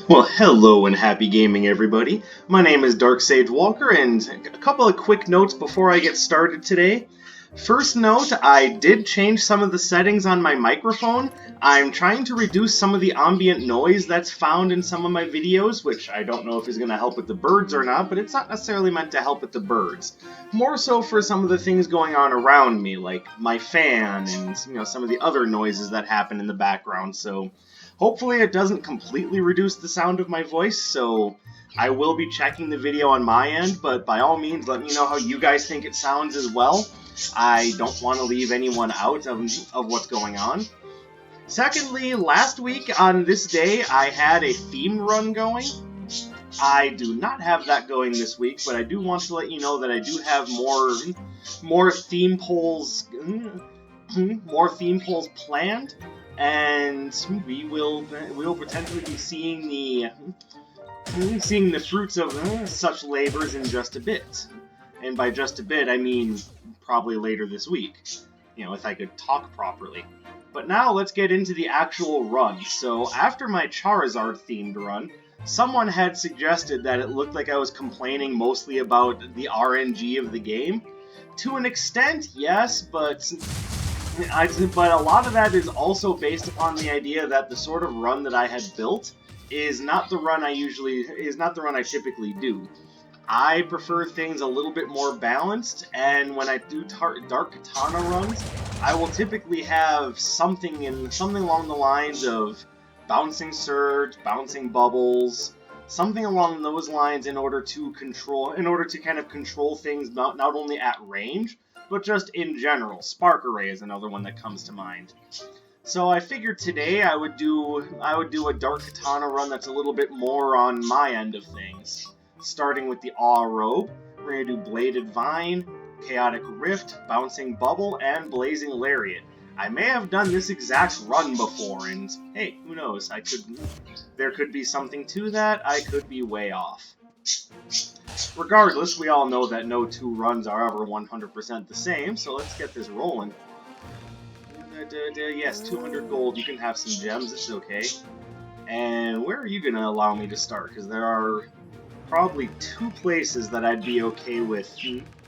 Well, hello and happy gaming, everybody. My name is Dark Sage Walker, and a couple of quick notes before I get started today. First note, I did change some of the settings on my microphone. I'm trying to reduce some of the ambient noise that's found in some of my videos, which I don't know if is going to help with the birds or not, but it's not necessarily meant to help with the birds. More so for some of the things going on around me, like my fan and some of the other noises that happen in the background, so hopefully it doesn't completely reduce the sound of my voice, so I will be checking the video on my end, but by all means let me know how you guys think it sounds as well. I don't want to leave anyone out of what's going on. Secondly, last week on this day I had a theme run going. I do not have that going this week, but I do want to let you know that I do have more theme polls planned, and we will potentially be seeing the fruits of such labors in just a bit. And by just a bit, I mean probably later this week, if I could talk properly. But now let's get into the actual run. So after my Charizard-themed run, someone had suggested that it looked like I was complaining mostly about the RNG of the game. To an extent, yes, but a lot of that is also based upon the idea that the sort of run that I had built is not the run I typically do. I prefer things a little bit more balanced, and when I do Dark Katana runs, I will typically have something along the lines of bouncing surge, bouncing bubbles, something along those lines in order to kind of control things not only at range, but just in general. Spark Array is another one that comes to mind. So I figured today I would do a Dark Katana run that's a little bit more on my end of things. Starting with the Awe Robe, we're going to do Bladed Vine, Chaotic Rift, Bouncing Bubble, and Blazing Lariat. I may have done this exact run before, and hey, who knows, there could be something to that, I could be way off. Regardless, we all know that no two runs are ever 100% the same, so let's get this rolling. Yes, 200 gold, you can have some gems, it's okay. And where are you going to allow me to start? Because there are probably two places that I'd be okay with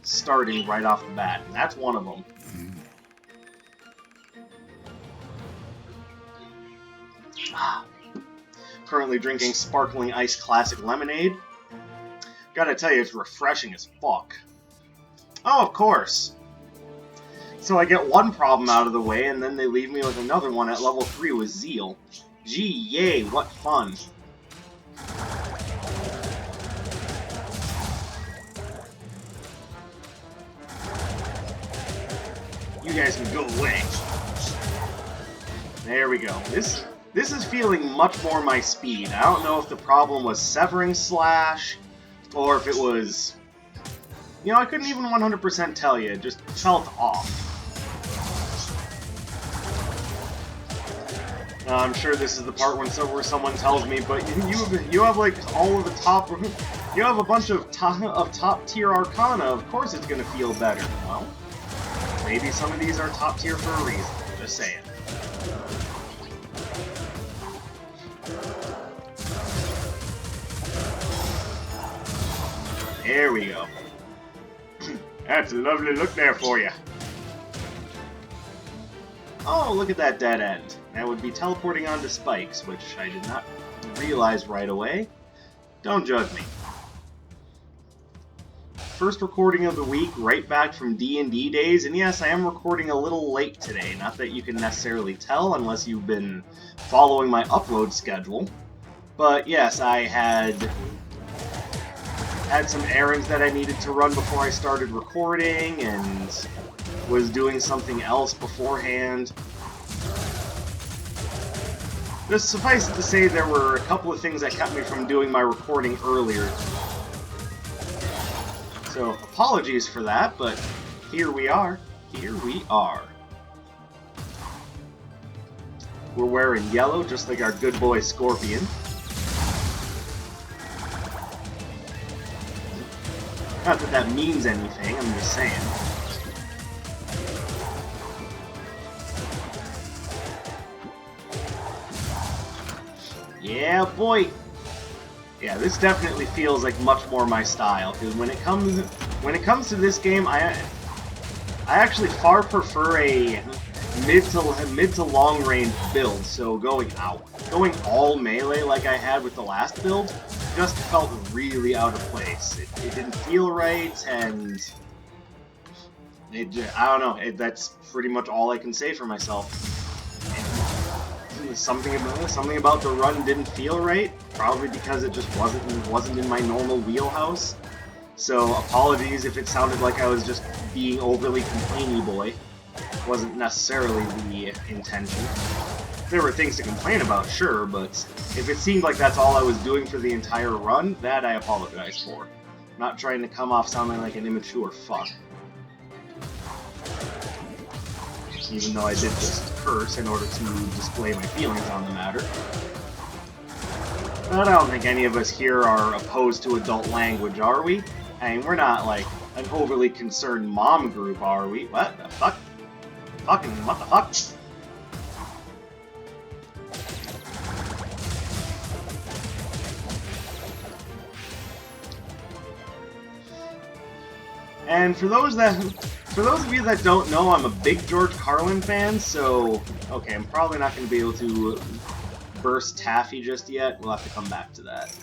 starting right off the bat, and that's one of them. Currently drinking Sparkling Ice Classic Lemonade. Gotta tell you, it's refreshing as fuck. Oh, of course. So I get one problem out of the way, and then they leave me with another one at level 3 with Zeal. Gee, yay, what fun. You guys can go away. There we go. This is feeling much more my speed. I don't know if the problem was Severing Slash, or if it was... I couldn't even 100% tell you. It just felt off. I'm sure this is the part where someone tells me, but you have like all of the top... You have a bunch of top tier Arcana. Of course it's going to feel better. Well, maybe some of these are top tier for a reason. Just saying. There we go. That's a lovely look there for you. Oh, look at that dead end. That would be teleporting onto spikes, which I did not realize right away. Don't judge me. First recording of the week, right back from D&D days, and yes, I am recording a little late today. Not that you can necessarily tell unless you've been following my upload schedule. But yes, I had some errands that I needed to run before I started recording, and was doing something else beforehand. Just suffice it to say, there were a couple of things that kept me from doing my recording earlier. So, apologies for that, but here we are. Here we are. We're wearing yellow, just like our good boy Scorpion. Not that that means anything, I'm just saying. Yeah, boy! Yeah, this definitely feels like much more my style, because when it comes to this game, I actually far prefer a mid to long range build. So going all melee like I had with the last build just felt really out of place. It didn't feel right, and I don't know. That's pretty much all I can say for myself. Something about the run didn't feel right, probably because it just wasn't in my normal wheelhouse. So apologies if it sounded like I was just being overly complainy boy. Wasn't necessarily the intention. There were things to complain about, sure, but if it seemed like that's all I was doing for the entire run, that I apologize for. Not trying to come off sounding like an immature fuck. Even though I did just curse in order to display my feelings on the matter. But I don't think any of us here are opposed to adult language, are we? I mean, we're not, like, an overly concerned mom group, are we? What the fuck? Fucking, what the fuck? And for those of you that don't know, I'm a big George Carlin fan, so okay, I'm probably not going to be able to burst Taffy just yet. We'll have to come back to that.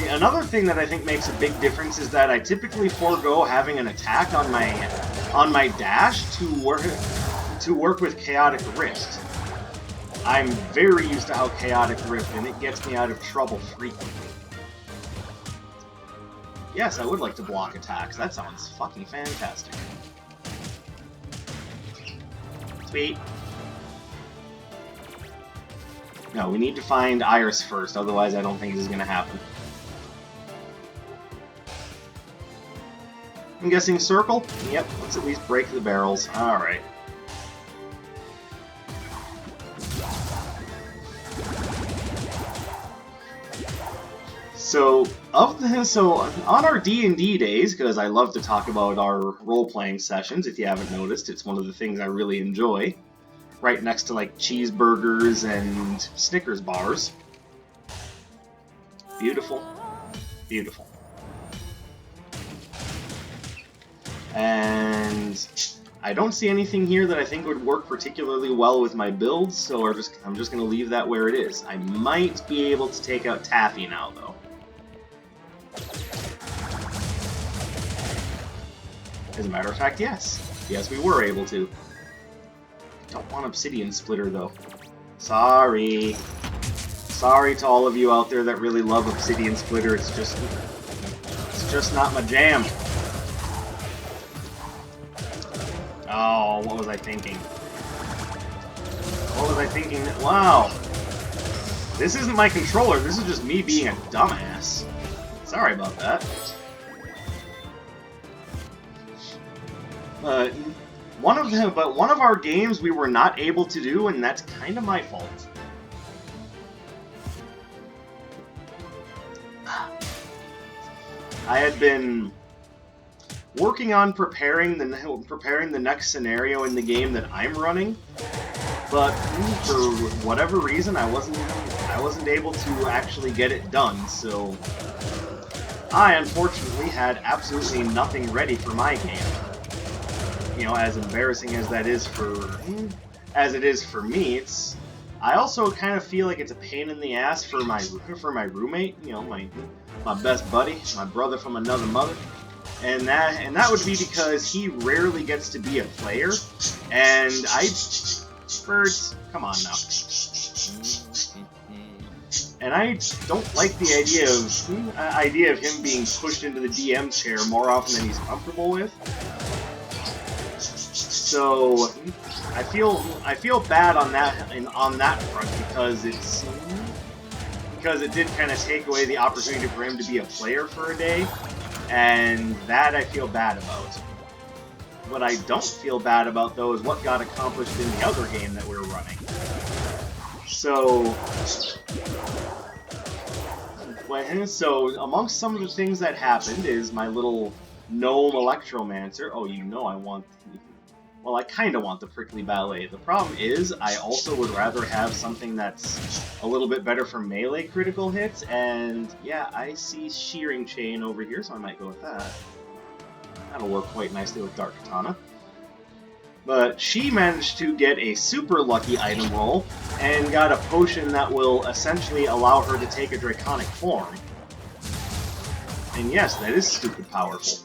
Another thing that I think makes a big difference is that I typically forego having an attack on my dash to work with Chaotic Rift. I'm very used to how Chaotic Rift, and it gets me out of trouble frequently. Yes, I would like to block attacks. That sounds fucking fantastic. Sweet. No, we need to find Iris first, otherwise I don't think this is going to happen. I'm guessing circle? Yep, let's at least break the barrels. Alright. So on our D&D days, because I love to talk about our role-playing sessions, if you haven't noticed, it's one of the things I really enjoy. Right next to, like, cheeseburgers and Snickers bars. Beautiful. Beautiful. And I don't see anything here that I think would work particularly well with my build, so I'm just going to leave that where it is. I might be able to take out Taffy now, though. As a matter of fact, yes. Yes, we were able to. Don't want Obsidian Splitter, though. Sorry. Sorry to all of you out there that really love Obsidian Splitter. It's just not my jam. Oh, what was I thinking? What was I thinking? Wow. This isn't my controller. This is just me being a dumbass. Sorry about that. One of our games we were not able to do, and that's kind of my fault. I had been working on preparing the next scenario in the game that I'm running, but for whatever reason I wasn't able to actually get it done. So I unfortunately had absolutely nothing ready for my game. You know, as embarrassing as it is for me, I also kind of feel like it's a pain in the ass for my roommate, you know, my best buddy, my brother from another mother, and that would be because he rarely gets to be a player, and Birds, come on now. And I don't like the idea of him being pushed into the DM chair more often than he's comfortable with. So I feel bad on that front because it did kind of take away the opportunity for him to be a player for a day, and that I feel bad about. What I don't feel bad about though is what got accomplished in the other game that we're running. So amongst some of the things that happened is my little Gnome Electromancer. Oh, you know I want... Well, I kind of want the Prickly Ballet. The problem is, I also would rather have something that's a little bit better for melee critical hits, and yeah, I see Shearing Chain over here, so I might go with that. That'll work quite nicely with Dark Katana. But she managed to get a super lucky item roll, and got a potion that will essentially allow her to take a draconic form. And yes, that is stupid powerful.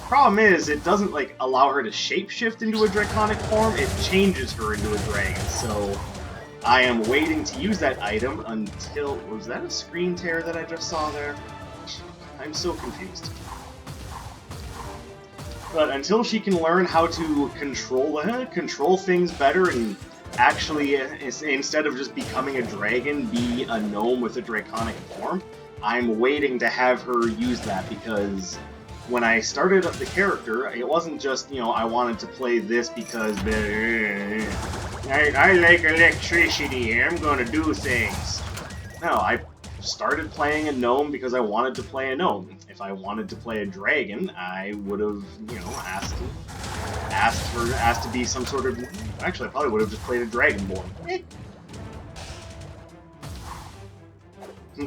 Problem is, it doesn't like allow her to shapeshift into a draconic form, it changes her into a dragon, so I am waiting to use that item until... Was that a screen tear that I just saw there? I'm so confused. But until she can learn how to control things better and actually, instead of just becoming a dragon, be a gnome with a draconic form, I'm waiting to have her use that, because when I started up the character, it wasn't just, you know, I wanted to play this because I like electricity, I'm gonna do things. No, I started playing a gnome because I wanted to play a gnome. If I wanted to play a dragon, I would have, you know, asked to be some sort of... Actually, I probably would have just played a dragonborn.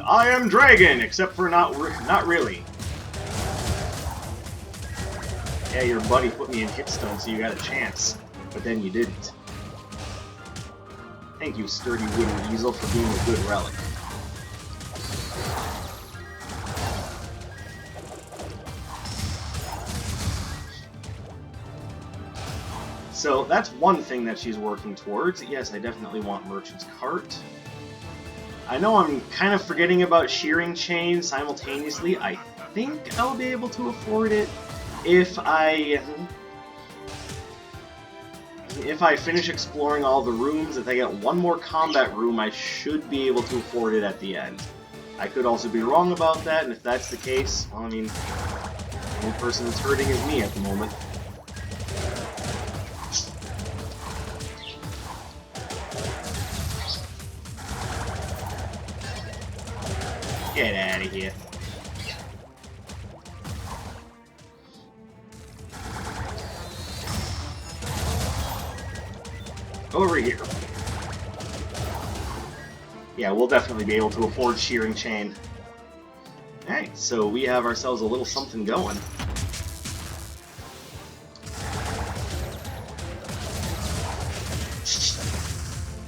I am dragon, except for not really. Yeah, your buddy put me in hitstone, so you got a chance. But then you didn't. Thank you, sturdy wooden weasel, for being a good relic. So that's one thing that she's working towards. Yes, I definitely want Merchant's Cart. I know I'm kind of forgetting about Shearing Chain simultaneously. I think I'll be able to afford it if I finish exploring all the rooms. If I get one more combat room, I should be able to afford it at the end. I could also be wrong about that, and if that's the case, well, I mean, the only person that's hurting is me at the moment. Get out of here. Over here. Yeah, we'll definitely be able to afford Shearing Chain. Alright, so we have ourselves a little something going.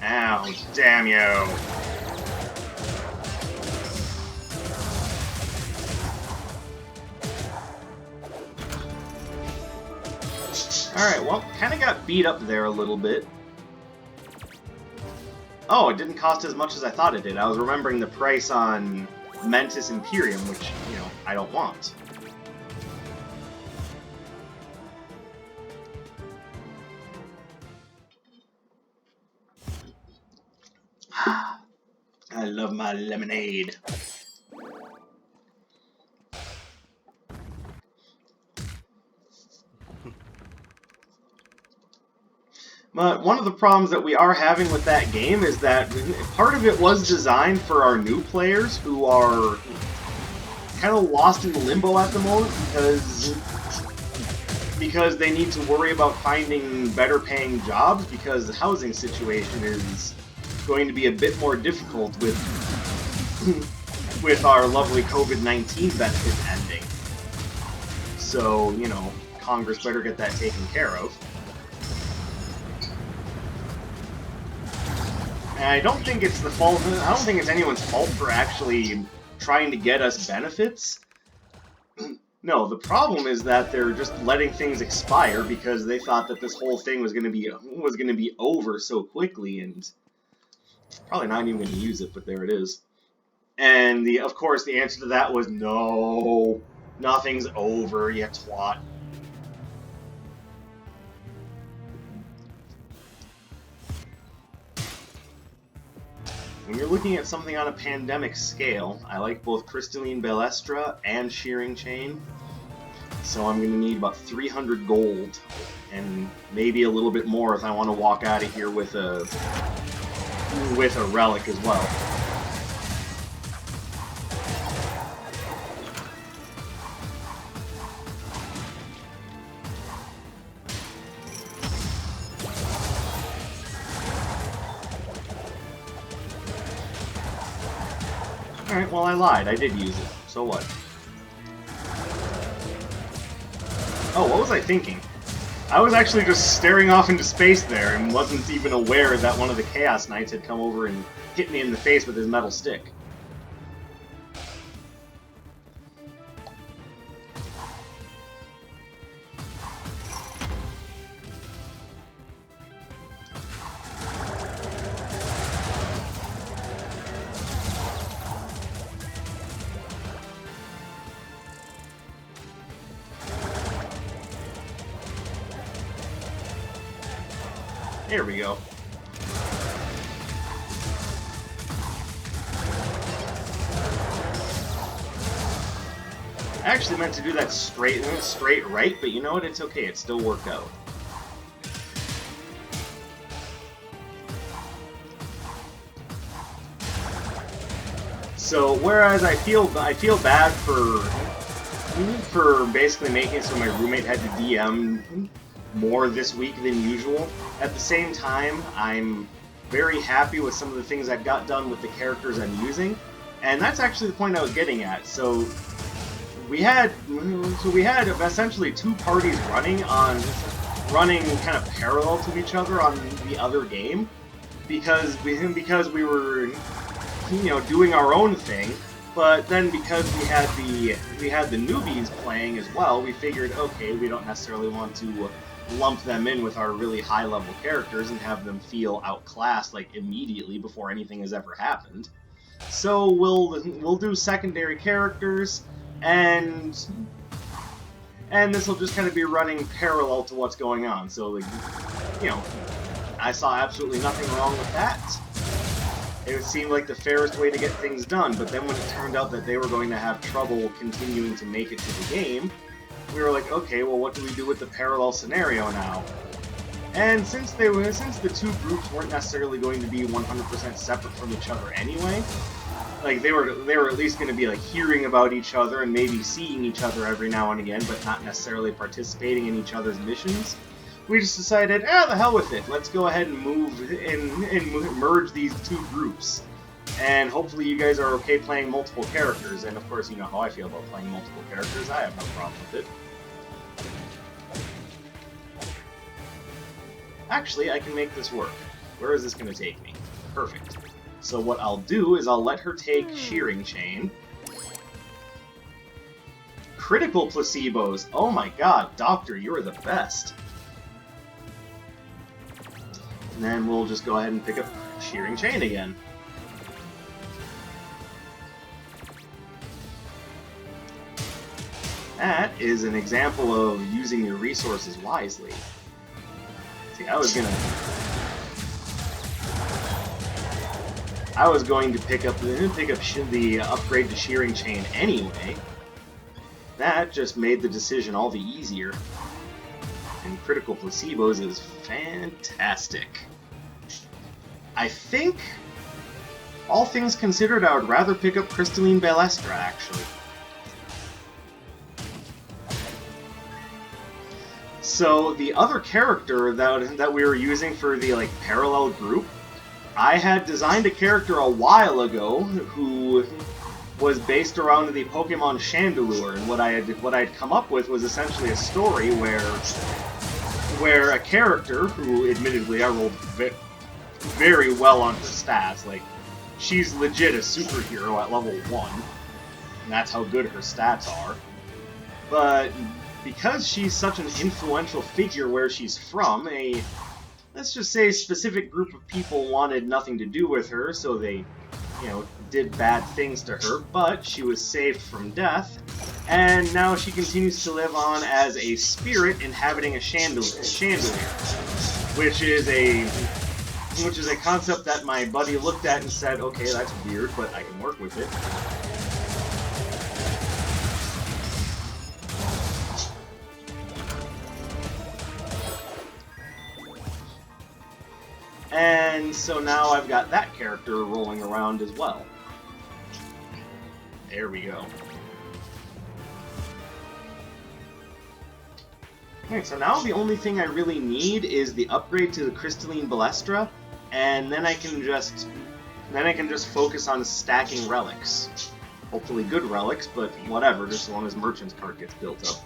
Ow, damn you. Alright, well, kinda got beat up there a little bit. Oh, it didn't cost as much as I thought it did. I was remembering the price on Mentis Imperium, which, you know, I don't want. I love my lemonade. But one of the problems that we are having with that game is that part of it was designed for our new players who are kind of lost in limbo at the moment because they need to worry about finding better paying jobs because the housing situation is going to be a bit more difficult with our lovely COVID-19 benefit ending. So, you know, Congress better get that taken care of. And I don't think it's the fault. I don't think it's anyone's fault for actually trying to get us benefits. No, the problem is that they're just letting things expire because they thought that this whole thing was going to be over so quickly, and probably not even going to use it. But there it is. And of course, the answer to that was no, nothing's over, you twat. When you're looking at something on a pandemic scale, I like both Crystalline Balestra and Shearing Chain, so I'm going to need about 300 gold, and maybe a little bit more if I want to walk out of here with a relic as well. Alright, well I lied. I did use it. So what? Oh, what was I thinking? I was actually just staring off into space there and wasn't even aware that one of the Chaos Knights had come over and hit me in the face with his metal stick. There we go. I actually meant to do that straight right, but you know what? It's okay. It still worked out. So whereas I feel bad for basically making so my roommate had to DM more this week than usual. At the same time, I'm very happy with some of the things I got done with the characters I'm using, and that's actually the point I was getting at. So we had essentially two parties running kind of parallel to each other on the other game, because we were doing our own thing. But then because we had the newbies playing as well, we figured, okay, we don't necessarily want to lump them in with our really high-level characters and have them feel outclassed like immediately before anything has ever happened. So we'll do secondary characters, and this will just kind of be running parallel to what's going on. So, like, I saw absolutely nothing wrong with that. It seemed like the fairest way to get things done, but then when it turned out that they were going to have trouble continuing to make it to the game, we were like, okay, well, what do we do with the parallel scenario now? And since the two groups weren't necessarily going to be 100% separate from each other anyway, like they were at least going to be like hearing about each other and maybe seeing each other every now and again, but not necessarily participating in each other's missions, we just decided, the hell with it. Let's go ahead and merge these two groups. And hopefully you guys are okay playing multiple characters, and of course you know how I feel about playing multiple characters. I have no problem with it. Actually, I can make this work. Where is this going to take me? Perfect. So what I'll do is I'll let her take Shearing Chain. Critical placebos! Oh my god, Doctor, you're the best! And then we'll just go ahead and pick up Shearing Chain again. That is an example of using your resources wisely. See, I was going to pick up the upgrade to Shearing Chain anyway. That just made the decision all the easier. And Critical Placebos is fantastic. I think, all things considered, I would rather pick up Crystalline Balestra, actually. So the other character that we were using for the parallel group, I had designed a character a while ago who was based around the Pokemon Chandelure, and what I had come up with was essentially a story where a character who, admittedly, I rolled very well on her stats. Like, she's legit a superhero at level 1, and that's how good her stats are. But because she's such an influential figure where she's from, let's just say, specific group of people wanted nothing to do with her, so they, did bad things to her, but she was saved from death, and now she continues to live on as a spirit inhabiting a chandelier, which is a concept that my buddy looked at and said, okay, that's weird, but I can work with it. And so now I've got that character rolling around as well. There we go. Okay, so now the only thing I really need is the upgrade to the Crystalline Balestra, and then I can just Then I can just focus on stacking relics. Hopefully good relics, but whatever, just as long as Merchant's cart gets built up.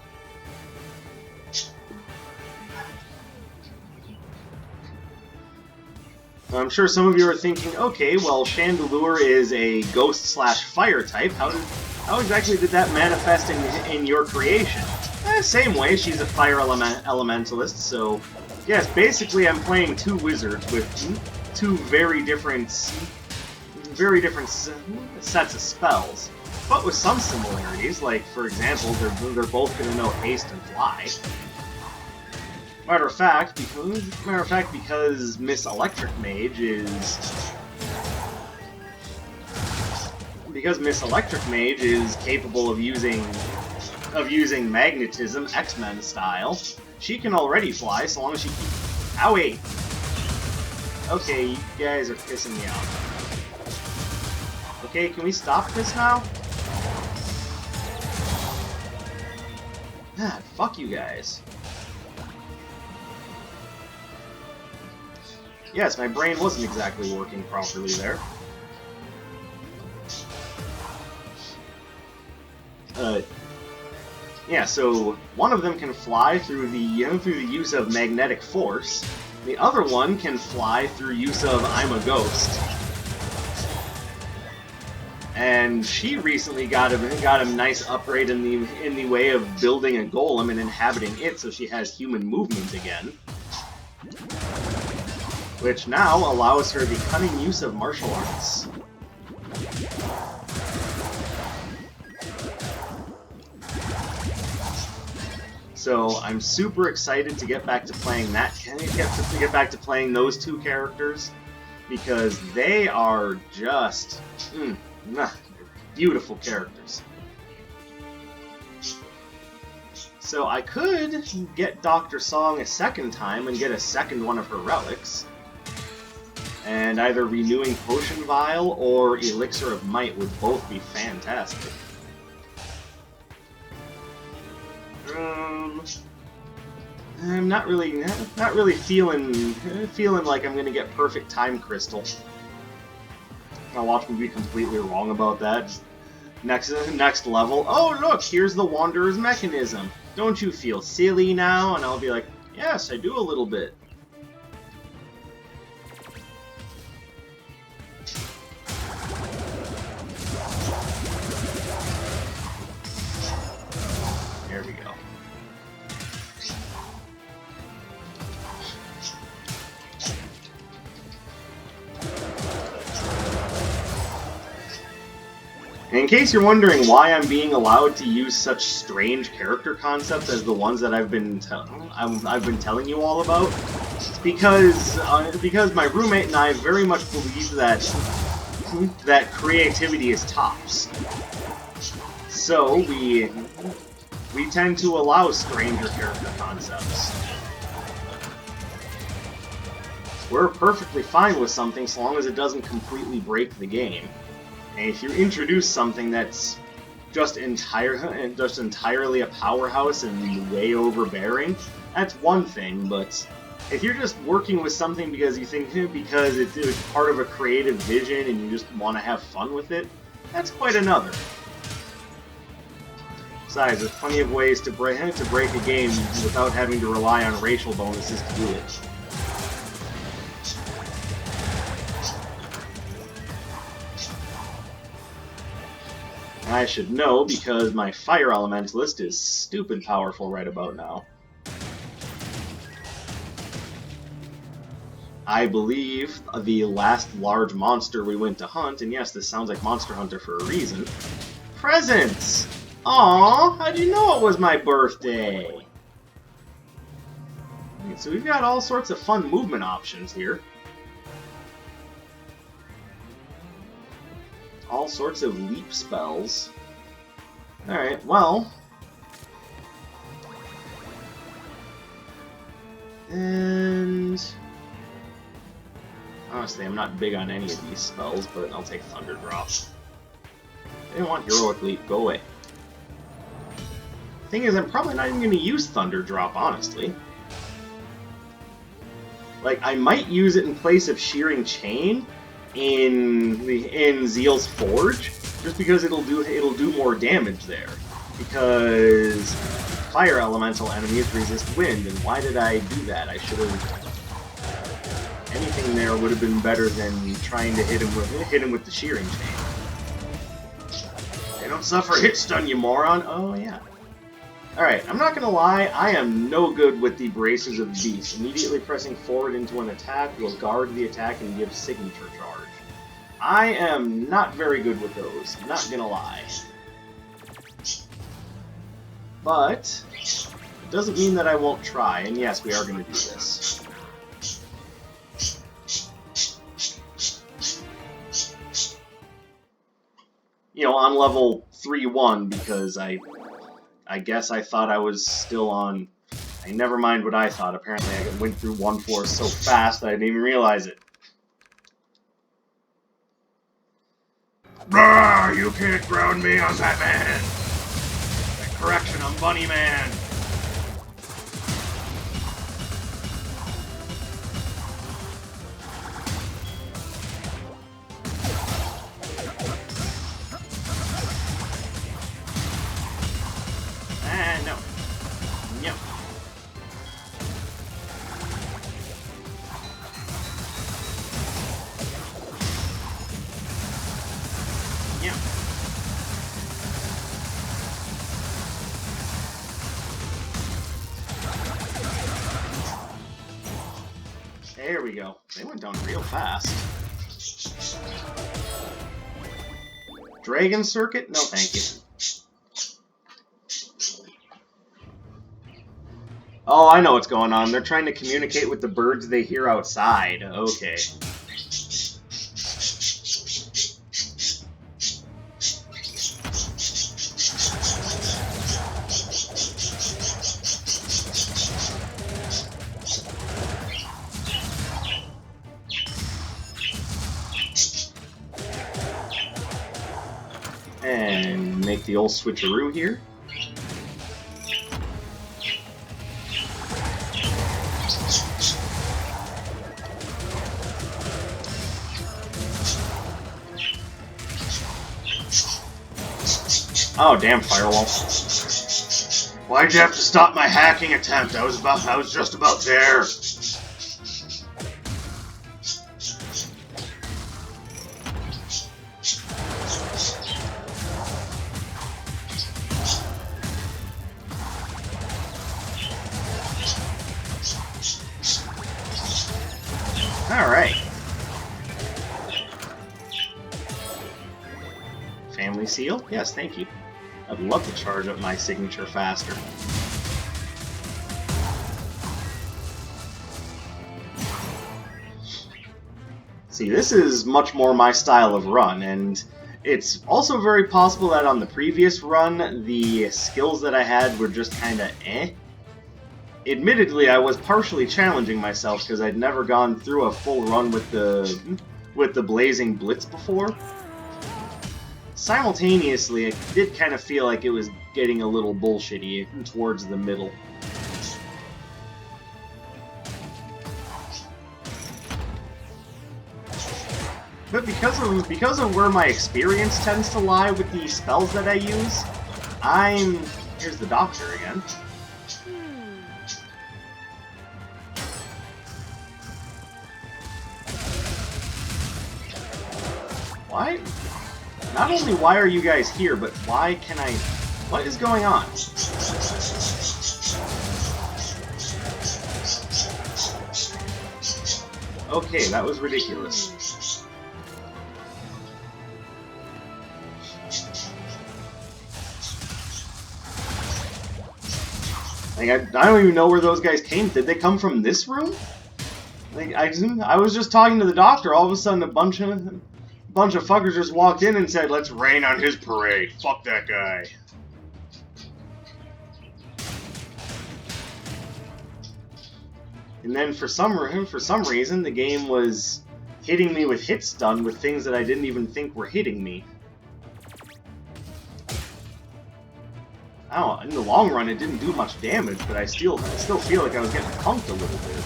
I'm sure some of you are thinking, okay, well, Chandelure is a ghost/fire type. How exactly did that manifest in your creation? Same way, she's a fire elementalist, so yes, basically I'm playing two wizards with two very different sets of spells, but with some similarities. Like, for example, they're both going to know haste and fly. Matter of fact, because Miss Electric Mage is capable of using magnetism, X-Men style, she can already fly so long as she keeps... Owie! Okay, you guys are pissing me off. Okay, can we stop this now? God, fuck you guys. Yes, my brain wasn't exactly working properly there. Yeah, so one of them can fly through the use of magnetic force. The other one can fly through use of I'm a ghost. And she recently got a nice upgrade in the way of building a golem and inhabiting it, so she has human movement again. Which now allows her the cunning use of martial arts. So I'm super excited to get back to playing get back to playing those two characters, because they are just beautiful characters. So I could get Dr. Song a second time and get a second one of her relics. And either Renewing Potion Vial or Elixir of Might would both be fantastic. I'm not really feeling like I'm gonna get perfect Time Crystal. I'll watch me be completely wrong about that. Next level. Oh look, here's the Wanderer's Mechanism. Don't you feel silly now? And I'll be like, yes, I do a little bit. There we go. In case you're wondering why I'm being allowed to use such strange character concepts as the ones that I've been telling you all about, it's because my roommate and I very much believe that creativity is tops. So we tend to allow stranger character concepts. We're perfectly fine with something so long as it doesn't completely break the game. And if you introduce something that's just entirely a powerhouse and way overbearing, that's one thing. But if you're just working with something because you think because it's part of a creative vision and you just want to have fun with it, that's quite another. Besides, there's plenty of ways to break a game without having to rely on racial bonuses to do it. I should know because my Fire Elementalist is stupid powerful right about now. I believe the last large monster we went to hunt, and yes, this sounds like Monster Hunter for a reason, presents! Aww, how'd you know it was my birthday? So we've got all sorts of fun movement options here. All sorts of leap spells. Alright, well... And... honestly, I'm not big on any of these spells, but I'll take Thunder Drop. I didn't want Heroic Leap, go away. Thing is, I'm probably not even going to use Thunder Drop, honestly. Like, I might use it in place of Shearing Chain, in Zeal's Forge, just because it'll do more damage there. Because fire elemental enemies resist wind, and why did I do that? I should have. Anything there would have been better than trying to hit him with the shearing chain. They don't suffer hit stun, you moron. Oh yeah. Alright, I'm not gonna lie, I am no good with the Bracers of Beast. Immediately pressing forward into an attack will guard the attack and give signature charge. I am not very good with those, not gonna lie. But, it doesn't mean that I won't try, and yes, we are gonna do this. You know, on level 3-1, because I guess I thought I was still on... never mind what I thought. Apparently I went through 1-4 so fast that I didn't even realize it. Rawr! You can't ground me, I'm Batman! Correction, I'm Bunny Man! No. No. Yeah. There we go. They went down real fast. Dragon Circuit? No, thank you. Oh, I know what's going on. They're trying to communicate with the birds they hear outside. Okay. And make the old switcheroo here. Oh, damn, Firewall. Why'd you have to stop my hacking attempt? I was just about there. Alright. Family seal? Yes, thank you. I'd love to charge up my signature faster. See, this is much more my style of run, and it's also very possible that on the previous run, the skills that I had were just kinda eh. Admittedly, I was partially challenging myself because I'd never gone through a full run with the Blazing Blitz before. Simultaneously, it did kind of feel like it was getting a little bullshitty towards the middle. But because of where my experience tends to lie with the spells that I use, here's the Doctor again. Why? Not only why are you guys here, but why can I... What is going on? Okay, that was ridiculous. Like, I don't even know where those guys came. Did they come from this room? Like, I was just talking to the Doctor. All of a sudden, a bunch of fuckers just walked in and said, "Let's rain on his parade. Fuck that guy." And then for some reason, the game was hitting me with hit stun with things that I didn't even think were hitting me. I don't know, in the long run, it didn't do much damage, but I still feel like I was getting punked a little bit.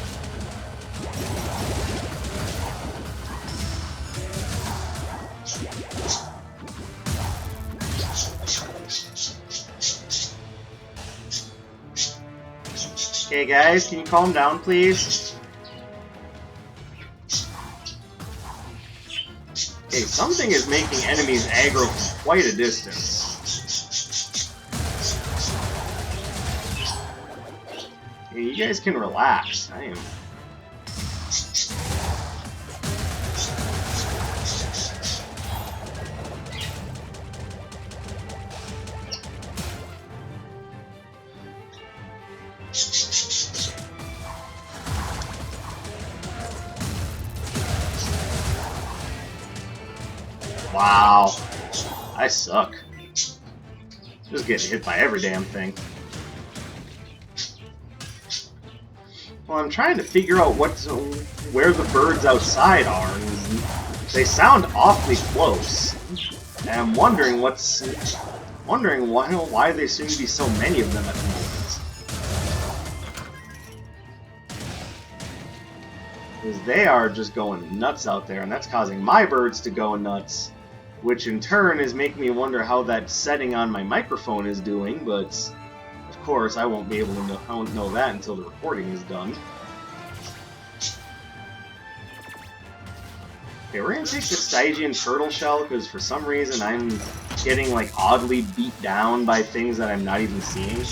Okay, guys, can you calm down, please? Okay, something is making enemies aggro from quite a distance. Okay, you guys can relax. I am... Wow. I suck. Just getting hit by every damn thing. Well, I'm trying to figure out where the birds outside are. They sound awfully close. And I'm wondering why there seem to be so many of them at the moment. Because they are just going nuts out there, and that's causing my birds to go nuts. Which in turn is making me wonder how that setting on my microphone is doing, but of course I won't be able to know, I won't know that until the recording is done. Okay, we're gonna take the Stygian turtle shell because for some reason I'm getting like oddly beat down by things that I'm not even seeing.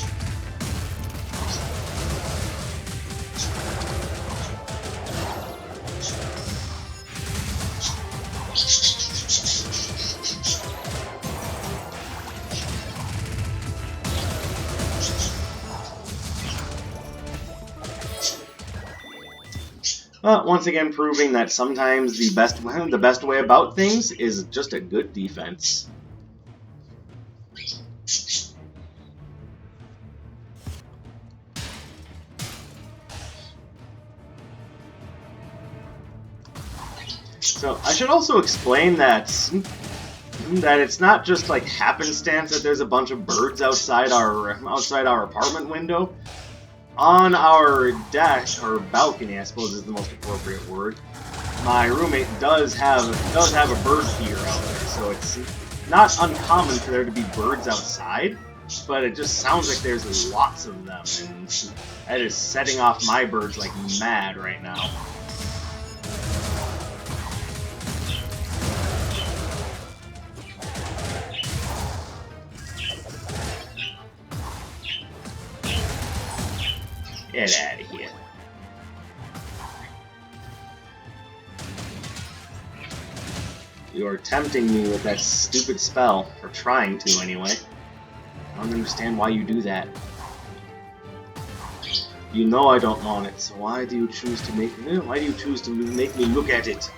Once again, proving that sometimes the best way about things is just a good defense. So I should also explain that it's not just like happenstance that there's a bunch of birds outside our apartment window. On our deck, or balcony, I suppose is the most appropriate word, my roommate does have a bird feeder out there, so it's not uncommon for there to be birds outside, but it just sounds like there's lots of them, and that is setting off my birds like mad right now. Get out of here. You are tempting me with that stupid spell, or trying to anyway. I don't understand why you do that. You know I don't want it, so why do you choose to make me look at it?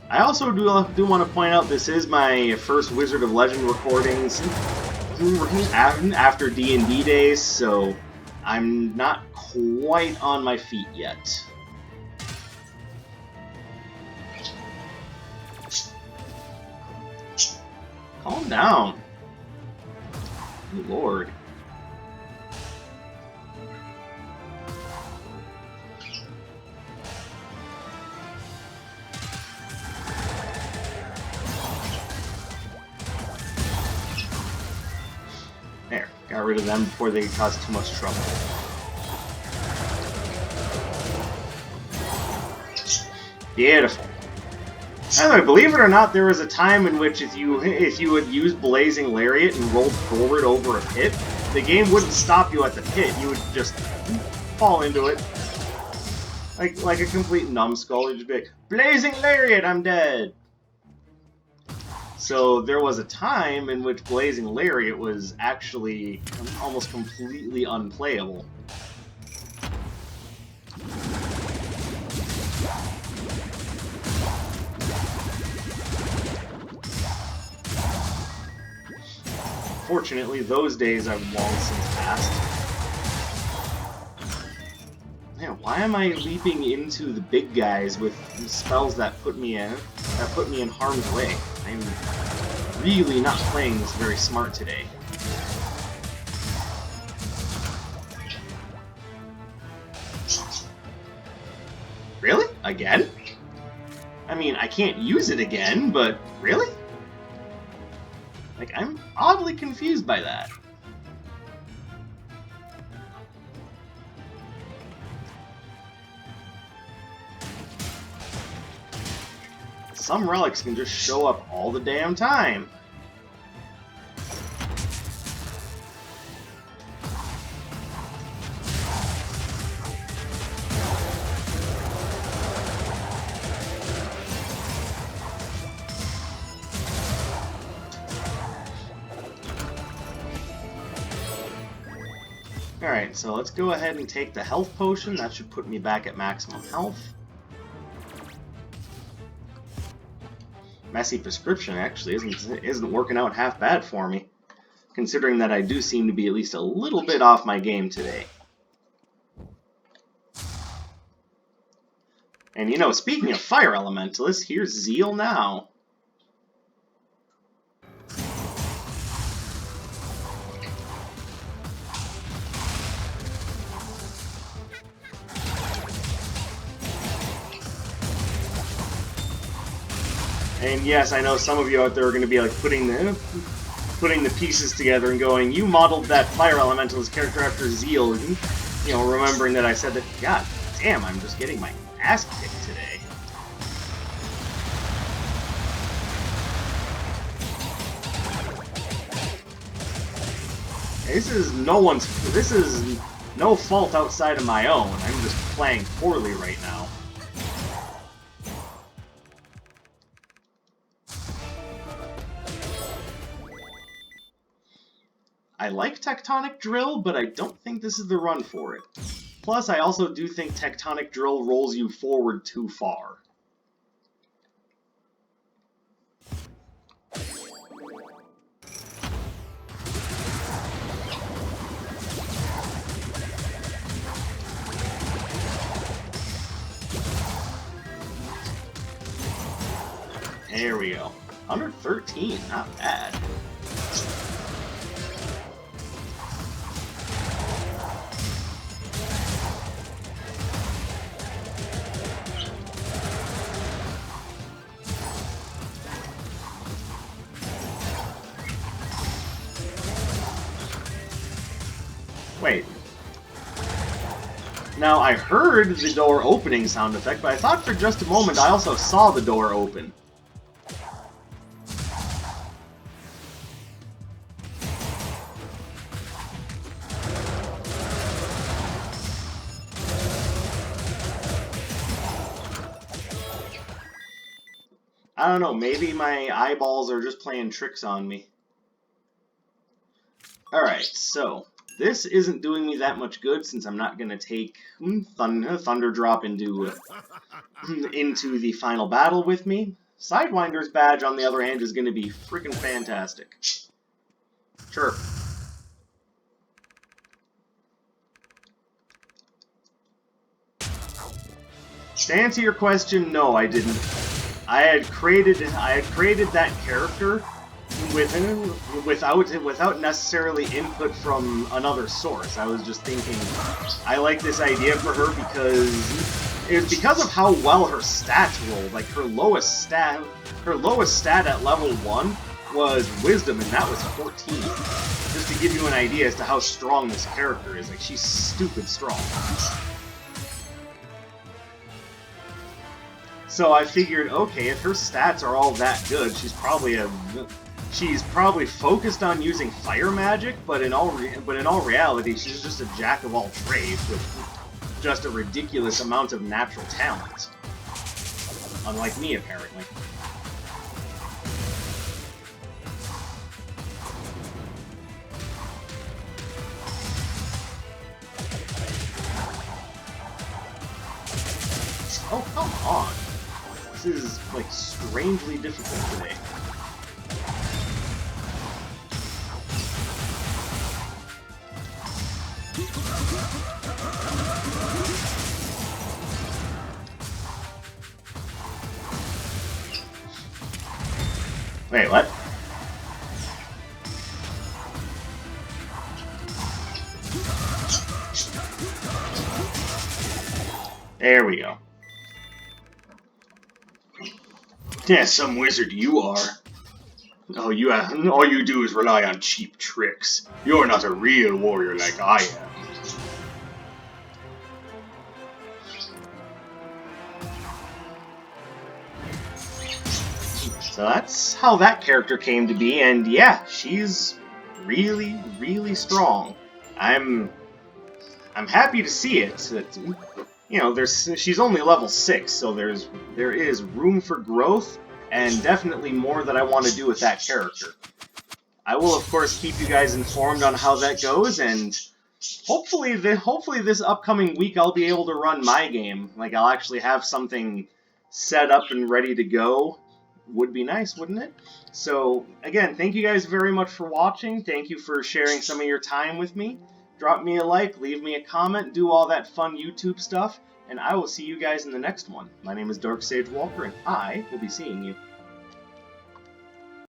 I also do want to point out this is my first Wizard of Legend recordings after D&D days, so I'm not quite on my feet yet. Calm down. Good Lord. There, got rid of them before they cause too much trouble. Beautiful. Anyway, believe it or not, there was a time in which if you had used Blazing Lariat and rolled forward over a pit, the game wouldn't stop you at the pit. You would just fall into it. Like a complete numbskull. You'd just be like, Blazing Lariat, I'm dead! So there was a time in which Blazing Lariat was actually almost completely unplayable. Fortunately, those days have long since passed. Man, why am I leaping into the big guys with spells that put me in harm's way? I'm really not playing this very smart today. Again? I mean, I can't use it again, but really? Like, I'm oddly confused by that. Some relics can just show up all the damn time. Alright, so let's go ahead and take the health potion. That should put me back at maximum health. Messy prescription actually isn't working out half bad for me, considering that I do seem to be at least a little bit off my game today. And you know, speaking of fire elementalists, here's Zeal now. And yes, I know some of you out there are going to be like putting the pieces together and going, you modeled that fire elementalist character after Zeal, you know, remembering that I said that, god damn, I'm just getting my ass kicked today. This is no fault outside of my own. I'm just playing poorly right now. I like Tectonic Drill, but I don't think this is the run for it. Plus, I also do think Tectonic Drill rolls you forward too far. There we go. 113, not bad. Wait. Now, I heard the door opening sound effect, but I thought for just a moment I also saw the door open. I don't know, maybe my eyeballs are just playing tricks on me. Alright, so this isn't doing me that much good since I'm not going to take Thunder Drop into the final battle with me. Sidewinder's badge, on the other hand, is going to be freaking fantastic. Sure. To answer your question, no, I didn't. I had created that character without necessarily input from another source. I was just thinking, I like this idea for her because it was because of how well her stats rolled. Like her lowest stat at level 1 was Wisdom, and that was 14. Just to give you an idea as to how strong this character is. Like, she's stupid strong. So I figured, okay, if her stats are all that good, she's probably focused on using fire magic, but in all reality, she's just a jack of all trades with just a ridiculous amount of natural talent. Unlike me, apparently. Oh, come on. This is, like, strangely difficult today. Wait, what? There we go. Yeah, some wizard you are. All you do is rely on cheap tricks. You're not a real warrior like I am. So that's how that character came to be, and yeah, she's really, really strong. I'm happy to see it. That, you know, she's only level 6, so there is room for growth, and definitely more that I want to do with that character. I will, of course, keep you guys informed on how that goes, and hopefully this upcoming week I'll be able to run my game. Like, I'll actually have something set up and ready to go. Would be nice, wouldn't it? So, again, thank you guys very much for watching. Thank you for sharing some of your time with me. Drop me a like, leave me a comment, do all that fun YouTube stuff, and I will see you guys in the next one. My name is Dark Sage Walker, and I will be seeing you